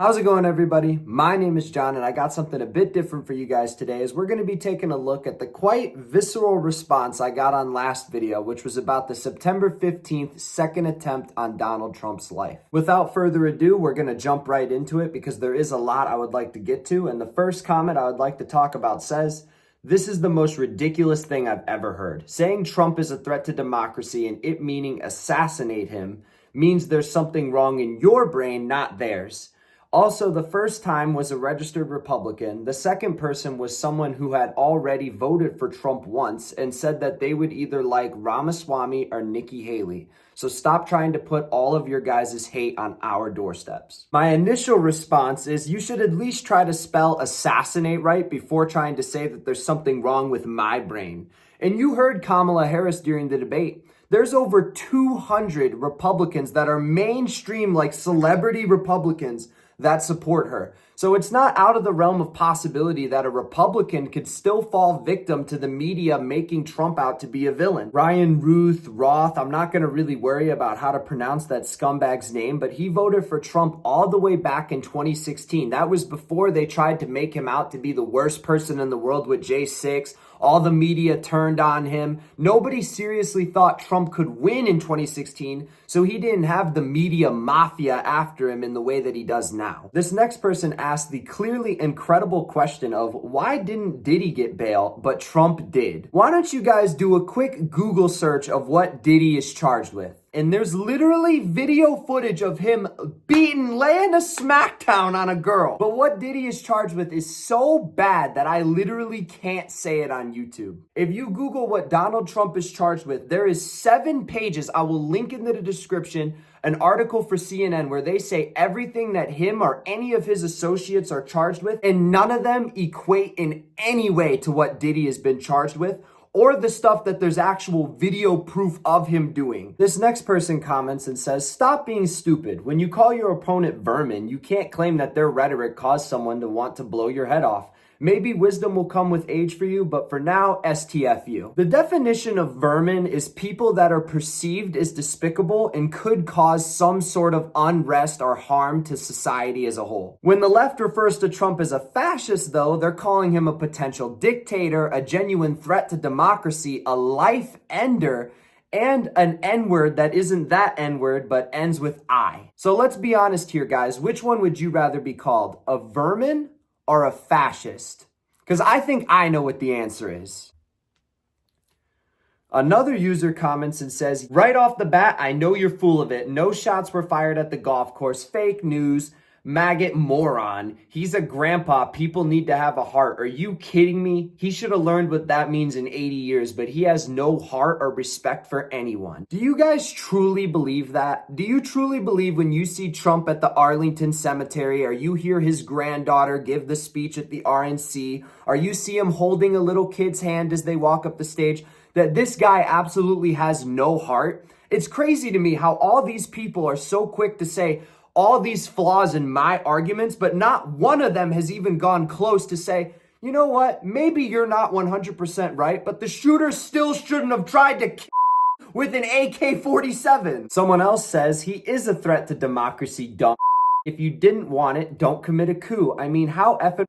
How's it going, everybody? My name is John, and I got something a bit different for you guys today as we're going to be taking a look at the quite visceral response I got on last video, which was about the September 15th second attempt on Donald Trump's life. Without further ado, we're going to jump right into it because there is a lot I would like to get to, and the first comment I would like to talk about says, "This is the most ridiculous thing I've ever heard. Saying Trump is a threat to democracy and it meaning assassinate him means there's something wrong in your brain, not theirs." Also, the first time was a registered Republican. The second person was someone who had already voted for Trump once and said that they would either like Ramaswamy or Nikki Haley. So stop trying to put all of your guys' hate on our doorsteps. My initial response is you should at least try to spell assassinate right before trying to say that there's something wrong with my brain. And you heard Kamala Harris during the debate. There's over 200 Republicans that are mainstream, like celebrity Republicans, that support her. So it's not out of the realm of possibility that a Republican could still fall victim to the media making Trump out to be a villain. Ryan Ruth Roth, I'm not going to really worry about how to pronounce that scumbag's name, but he voted for Trump all the way back in 2016. That was before they tried to make him out to be the worst person in the world with J6. All the media turned on him. Nobody seriously thought Trump could win in 2016, so he didn't have the media mafia after him in the way that he does now. This next person asked the clearly incredible question of why didn't Diddy get bail, but Trump did? Why don't you guys do a quick Google search of what Diddy is charged with? And there's literally video footage of him laying a smackdown on a girl. But what Diddy is charged with is so bad that I literally can't say it on YouTube. If you Google what Donald Trump is charged with, there is 7 pages. I will link in the description an article for CNN where they say everything that him or any of his associates are charged with, and none of them equate in any way to what Diddy has been charged with, or the stuff that there's actual video proof of him doing. This next person comments and says, "Stop being stupid. When you call your opponent vermin, you can't claim that their rhetoric caused someone to want to blow your head off. Maybe wisdom will come with age for you, but for now, STFU." The definition of vermin is people that are perceived as despicable and could cause some sort of unrest or harm to society as a whole. When the left refers to Trump as a fascist, though, they're calling him a potential dictator, a genuine threat to democracy, a life ender, and an N-word that isn't that N-word but ends with I. So let's be honest here, guys. Which one would you rather be called? A vermin or a fascist? Because I think I know what the answer is. Another user comments and says, "Right off the bat, I know you're full of it. No shots were fired at the golf course. Fake news. Maggot moron. He's a grandpa. People need to have a heart. Are you kidding me? He should have learned what that means in 80 years, but he has no heart or respect for anyone." Do you guys truly believe that? Do you truly believe when you see Trump at the Arlington Cemetery, or you hear his granddaughter give the speech at the RNC, or you see him holding a little kid's hand as they walk up the stage, that this guy absolutely has no heart? It's crazy to me how all these people are so quick to say all these flaws in my arguments, but not one of them has even gone close to say, you know what, maybe you're not 100% right, but the shooter still shouldn't have tried to kill with an AK-47. Someone else says he is a threat to democracy, dumb. If you didn't want it, don't commit a coup. I mean, how effing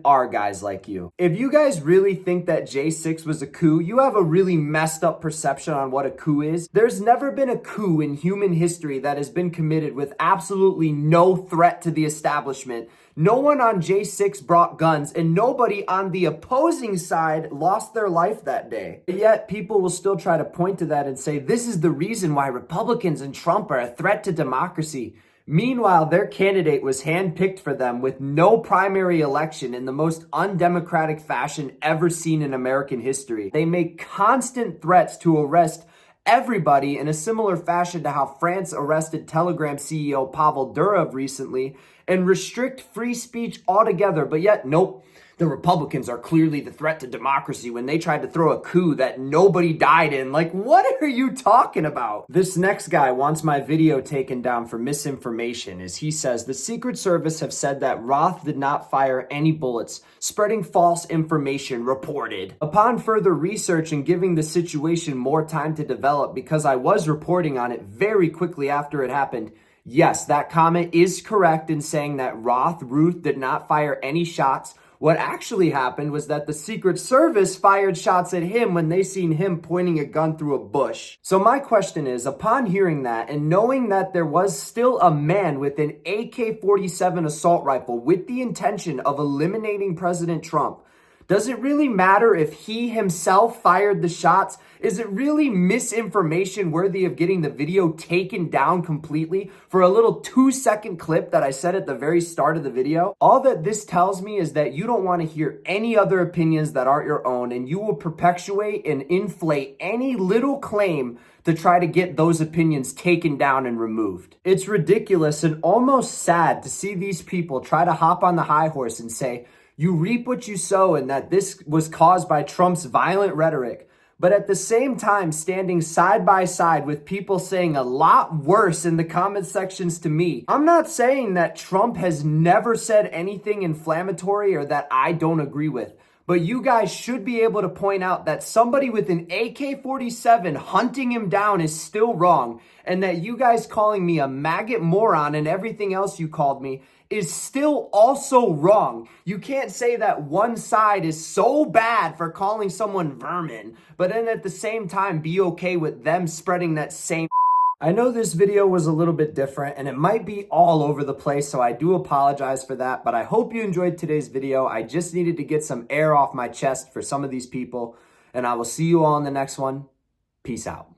are guys like you? If you guys really think that J6 was a coup, you have a really messed up perception on what a coup is. There's never been a coup in human history that has been committed with absolutely no threat to the establishment. No one on J6 brought guns, and nobody on the opposing side lost their life that day. Yet people will still try to point to that and say this is the reason why Republicans and Trump are a threat to democracy. Meanwhile, their candidate was handpicked for them with no primary election in the most undemocratic fashion ever seen in American history. They make constant threats to arrest everybody in a similar fashion to how France arrested Telegram CEO Pavel Durov recently and restrict free speech altogether. But yet, nope. The Republicans are clearly the threat to democracy when they tried to throw a coup that nobody died in. Like, what are you talking about? This next guy wants my video taken down for misinformation, as he says the Secret Service have said that Roth did not fire any bullets, spreading false information reported. Upon further research and giving the situation more time to develop, because I was reporting on it very quickly after it happened, Yes, that comment is correct in saying that Ruth did not fire any shots. What actually happened was that the Secret Service fired shots at him when they seen him pointing a gun through a bush. So my question is, upon hearing that and knowing that there was still a man with an AK-47 assault rifle with the intention of eliminating President Trump, does it really matter if he himself fired the shots? Is it really misinformation worthy of getting the video taken down completely for a little 2-second clip that I said at the very start of the video? All that this tells me is that you don't want to hear any other opinions that aren't your own, and you will perpetuate and inflate any little claim to try to get those opinions taken down and removed. It's ridiculous and almost sad to see these people try to hop on the high horse and say, you reap what you sow, and that this was caused by Trump's violent rhetoric. But at the same time, standing side by side with people saying a lot worse in the comment sections to me. I'm not saying that Trump has never said anything inflammatory or that I don't agree with. But you guys should be able to point out that somebody with an AK-47 hunting him down is still wrong, and that you guys calling me a maggot moron and everything else you called me is still also wrong. You can't say that one side is so bad for calling someone vermin, but then at the same time be okay with them spreading that same. I know this video was a little bit different and it might be all over the place, so I do apologize for that, but I hope you enjoyed today's video. I just needed to get some air off my chest for some of these people, and I will see you all in the next one. Peace out.